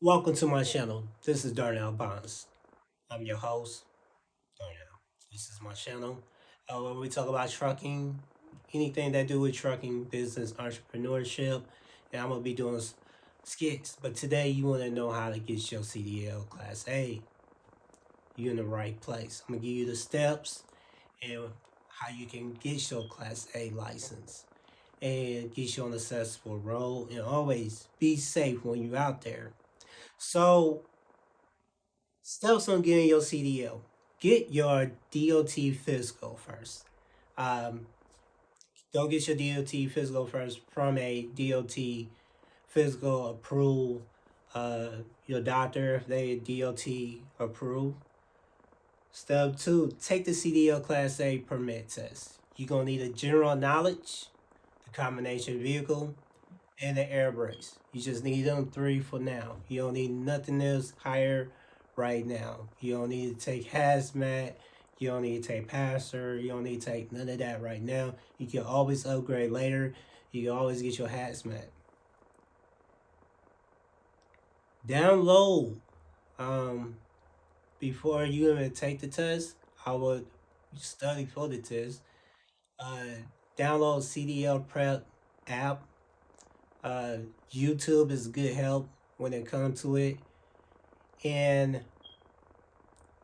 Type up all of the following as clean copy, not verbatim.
Welcome to my channel. This is Darnell Bonds. I'm your host, Darnell. This is my channel where we talk about trucking, anything that do with trucking, business, entrepreneurship, and I'm gonna be doing skits. But today you want to know how to get your CDL Class A. You're in the right place. I'm gonna give you the steps and how you can get your Class A license and get you on a successful road, and always be safe when you're out there. So steps on getting your CDL. Get your DOT physical first. Um, go get your DOT physical first from a DOT physical approved. Your doctor, if they DOT approved. Step two, take the CDL Class A permit test. You're going to need a general knowledge, the combination vehicle, and the air brakes. You just need them three for now. You don't need nothing else higher right now. You don't need to take hazmat. You don't need to take passer. You don't need to take none of that right now. You can always upgrade later. You can always get your hazmat. Download. Um, Before you even take the test, I would study for the test. Uh, Download CDL Prep app. Uh, YouTube is good help when it comes to it. And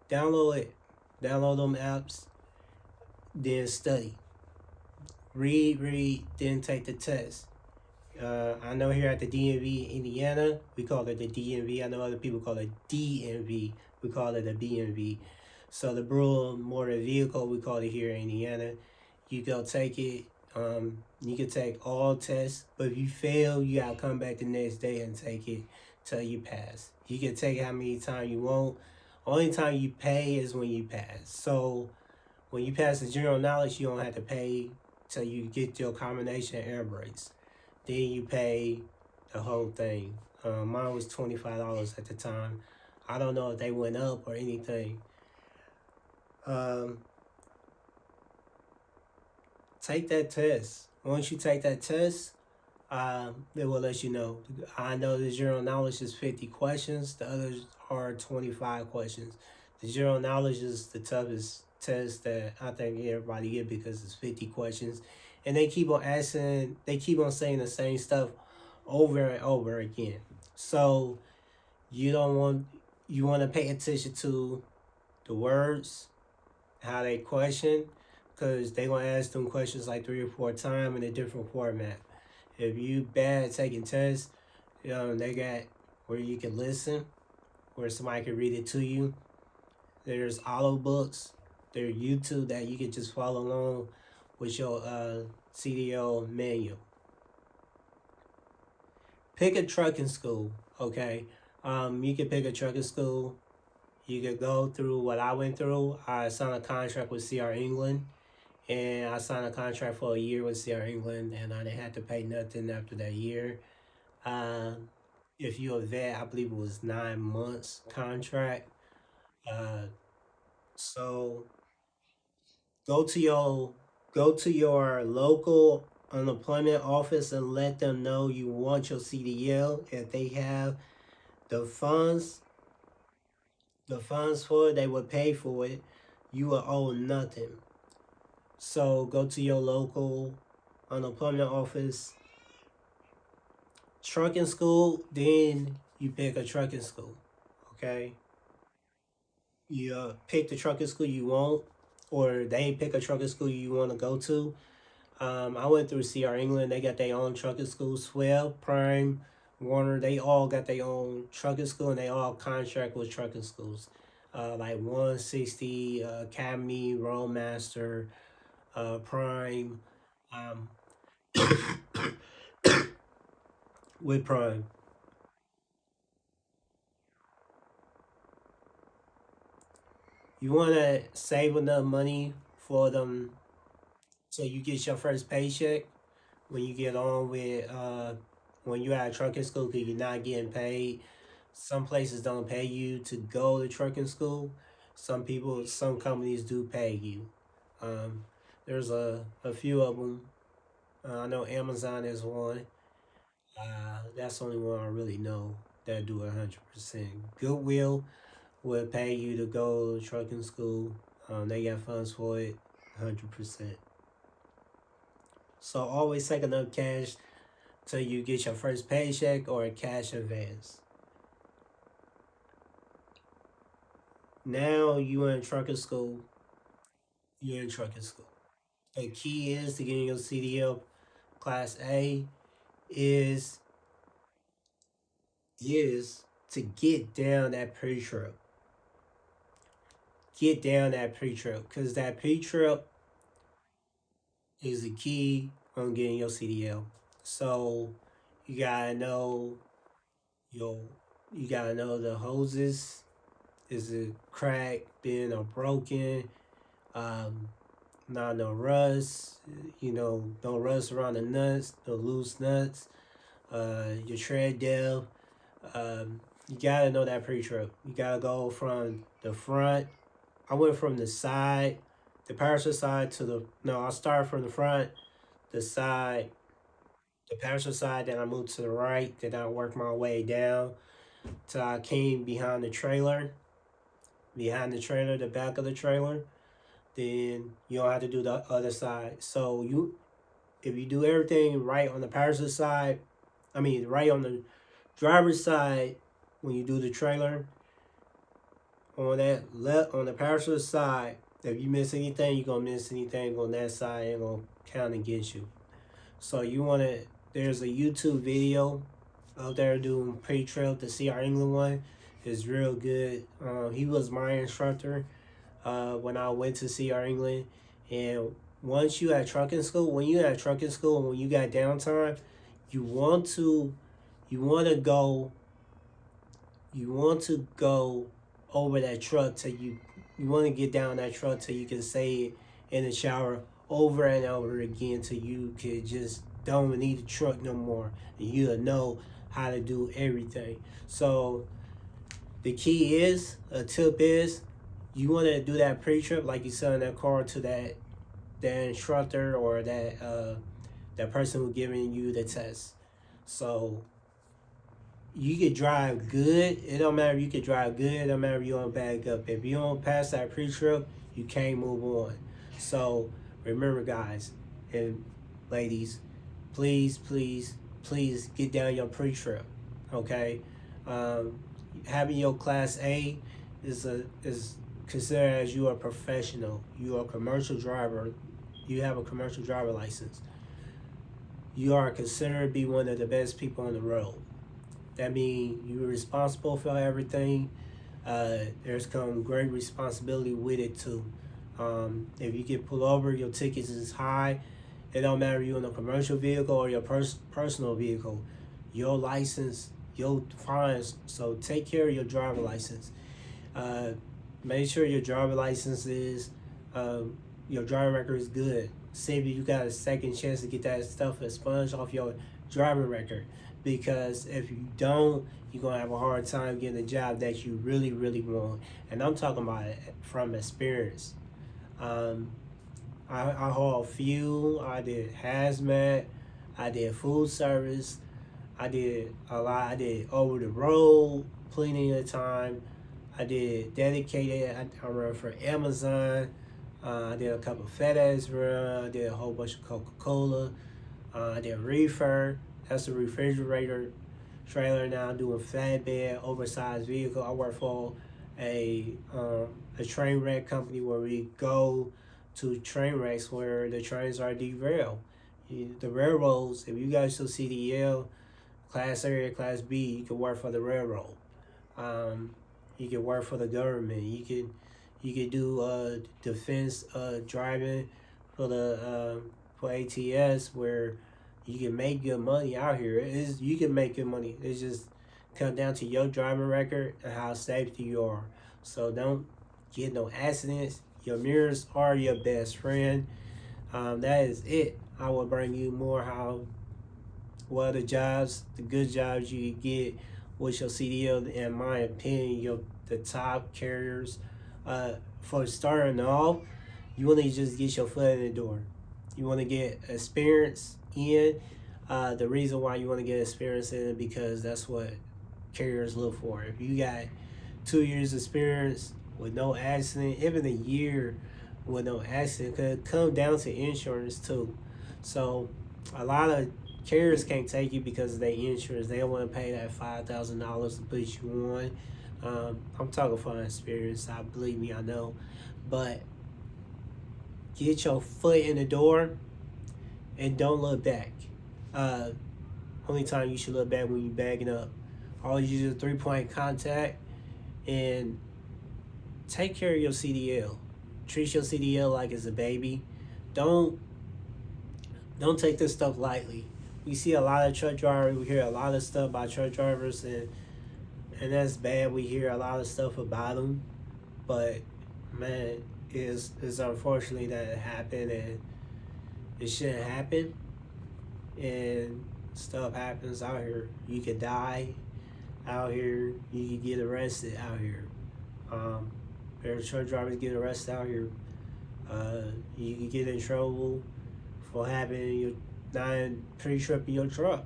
download it. Download them apps, then study. Read, then take the test. I know here at the DMV Indiana, we call it the DMV. I know other people call it DMV. We call it the BMV. So the Bureau of Motor Vehicle, we call it here in Indiana. You go take it. You can take all tests, but if you fail, you gotta come back the next day and take it till you pass. You can take how many times you want. Only time you pay is when you pass. So when you pass the general knowledge, you don't have to pay till you get your combination air brakes. Then you pay the whole thing. Mine was $25 at the time. I don't know if they went up or anything. Um, Take that test. Once you take that test, it will let you know. I know the general knowledge is 50 questions. The others are 25 questions. The general knowledge is the toughest test that I think everybody get because it's 50 questions. And they keep on asking, they keep on saying the same stuff over and over again. So you don't want, you want to pay attention to the words, how they question, because they going to ask them questions like 3 or 4 times in a different format. If you bad at taking tests, they got where you can listen, where somebody can read it to you. There's audio books. There's YouTube that you can just follow along with your CDL manual. Pick a trucking school, okay? You can pick a trucking school. You could go through what I went through. I signed a contract with CR England, and I signed a contract for a year with CR England, and I didn't have to pay nothing after that year. Uh, if you're a vet, I believe it was 9 months contract. Uh, so go to your go to your local unemployment office and let them know you want your CDL. If they have the funds, the funds for it, they will pay for it. You will owe nothing. So go to your local unemployment office, trucking school, then you pick a trucking school. Okay? You pick the trucking school you want, or they pick a trucking school you want to go to. I went through CR England. They got their own trucking school. Swell, Prime, Warner, they all got their own trucking school, and they all contract with trucking schools. Like 160, Academy, Roadmaster, Prime, um, with Prime. You want to save enough money for them so you get your first paycheck when you get on with when you're at trucking school because you're not getting paid. Some places don't pay you to go to trucking school. Some companies do pay you. Um, there's a few of them. I know Amazon is one. That's the only one I really know. that do 100%. Goodwill will pay you to go to trucking school. They got funds for it, 100%. So always take enough cash till you get your first paycheck or a cash advance. Now you in trucking school. You're in trucking school. The key is to getting your CDL Class A is is to get down that pre-trip. Get down that pre-trip, because that pre-trip is the key on getting your CDL. So you gotta know your you gotta know the hoses. Is it cracked, bent, or broken? Um, Not no rust. No rust around the nuts, no loose nuts. Your tread depth. You gotta know that pre-trip. You gotta go from the front. I went from the side, the passenger side to the no. I started from the front, the side, the passenger side. Then I moved to the right. Then I worked my way down till I came behind the trailer. Behind the trailer, the back of the trailer. Then you don't have to do the other side. So if you do everything right on the passenger side, I mean right on the driver's side, when you do the trailer, on the passenger side, if you miss anything, you're gonna miss anything on that side, and gonna count against you. So there's a YouTube video out there doing pre-trail. The CR England one is real good. He was my instructor when I went to CR England. And once you at trucking school, when you at trucking school, when you got downtime, you want to you want to go you want to go over that truck till you want to get down that truck till you can say it in the shower over and over again till you can just don't need the truck no more, and you'll know how to do everything. So the key is, a tip is, you want to do that pre-trip like you selling that car to that instructor or that person who giving you the test. So you could drive good. It don't matter if you could drive good. It don't matter if you don't back up. If you don't pass that pre-trip, you can't move on. So remember, guys and ladies, please, please, please get down your pre-trip. Okay, um, having your Class A is considered as you are a professional. You are a commercial driver. You have a commercial driver license. You are considered to be one of the best people on the road. That means you're responsible for everything. There's come great responsibility with it too. If you get pulled over, your tickets is high. It don't matter if you're in a commercial vehicle or your personal vehicle. Your license, your fines. So take care of your driver license. Uh, Make sure your driver license is, your driver record is good. See if you got a second chance to get that stuff expunged off your driving record. Because if you don't, you're gonna have a hard time getting a job that you really, really want. And I'm talking about it from experience. Um, I hauled fuel. I did hazmat. I did food service. I did a lot. I did over the road plenty of time. I did dedicated. I run for Amazon. I did a couple of FedEx run. I did a whole bunch of Coca-Cola. I did reefer. That's a refrigerator trailer now. Doing flatbed, oversized vehicle. I work for a train wreck company where we go to train wrecks where the trains are derailed. The railroads, if you guys do CDL, Class A or Class B, you can work for the railroad. Um, you can work for the government. You can do defense driving for for ATS, where you can make good money out here. You can make good money. It's just come down to your driving record and how safety you are. So don't get no accidents. Your mirrors are your best friend. That is it. I will bring you more how the good jobs you can get with your CDL. In my opinion, the top carriers. For starting off, you want to just get your foot in the door. You want to get experience in. The reason why you want to get experience in, because that's what carriers look for. If you got 2 years experience with no accident, even a year with no accident, could come down to insurance too. So a lot of carriers can't take you because of their insurance. They don't want to pay that $5,000 to put you on. I'm talking from experience. I believe me, I know. But get your foot in the door and don't look back. Uh, Only time you should look back when you're bagging up. Always use a 3-point contact and take care of your CDL. Treat your CDL like it's a baby. Don't don't take this stuff lightly. We see a lot of truck drivers. We hear a lot of stuff about truck drivers, and that's bad. We hear a lot of stuff about them, but man, is unfortunately that it happened, and it shouldn't happen. And stuff happens out here. You could die out here. You could get arrested out here. Um, there truck drivers get arrested out here. You can get in trouble for having your pre-trip in your truck,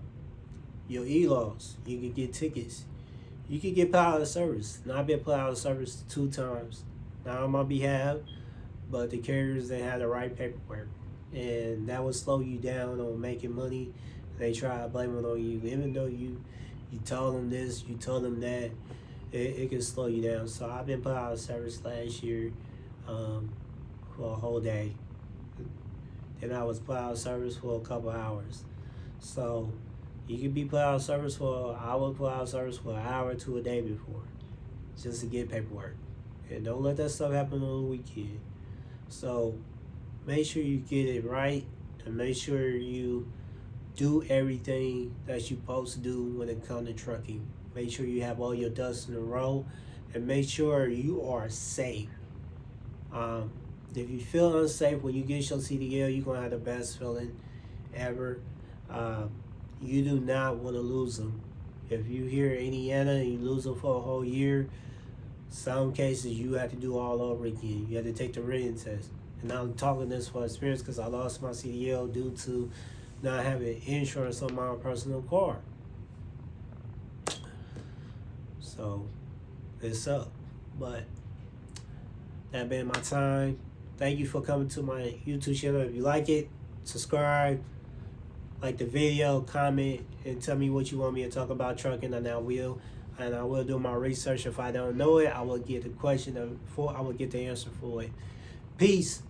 your e-laws. You can get tickets. You can get put out of service. Now I've been put out of service 2 times. Not on my behalf, but the carriers they had the right paperwork, and that would slow you down on making money. They try to blame it on you, even though you told them this, you told them that. It can slow you down. So I've been put out of service last year for a whole day. Then I was put out of service for a couple hours. So you can be put out of service for, I was put out of service for an hour to a day before, just to get paperwork. And don't let that stuff happen on the weekend. So make sure you get it right, and make sure you do everything that you're supposed to do when it comes to trucking. Make sure you have all your ducks in a row, and make sure you are safe. Um, if you feel unsafe when you get your CDL, you're going to have the best feeling ever. You do not want to lose them. If you hear Indiana and you lose them for a whole year, some cases you have to do all over again. You have to take the written test. And I'm talking this for experience because I lost my CDL due to not having insurance on my personal car. So it's up. But that been my time. Thank you for coming to my YouTube channel. If you like it, subscribe, like the video, comment, and tell me what you want me to talk about trucking, and I will. And I will do my research. If I don't know it, I will get the question I will get the answer for it. Peace.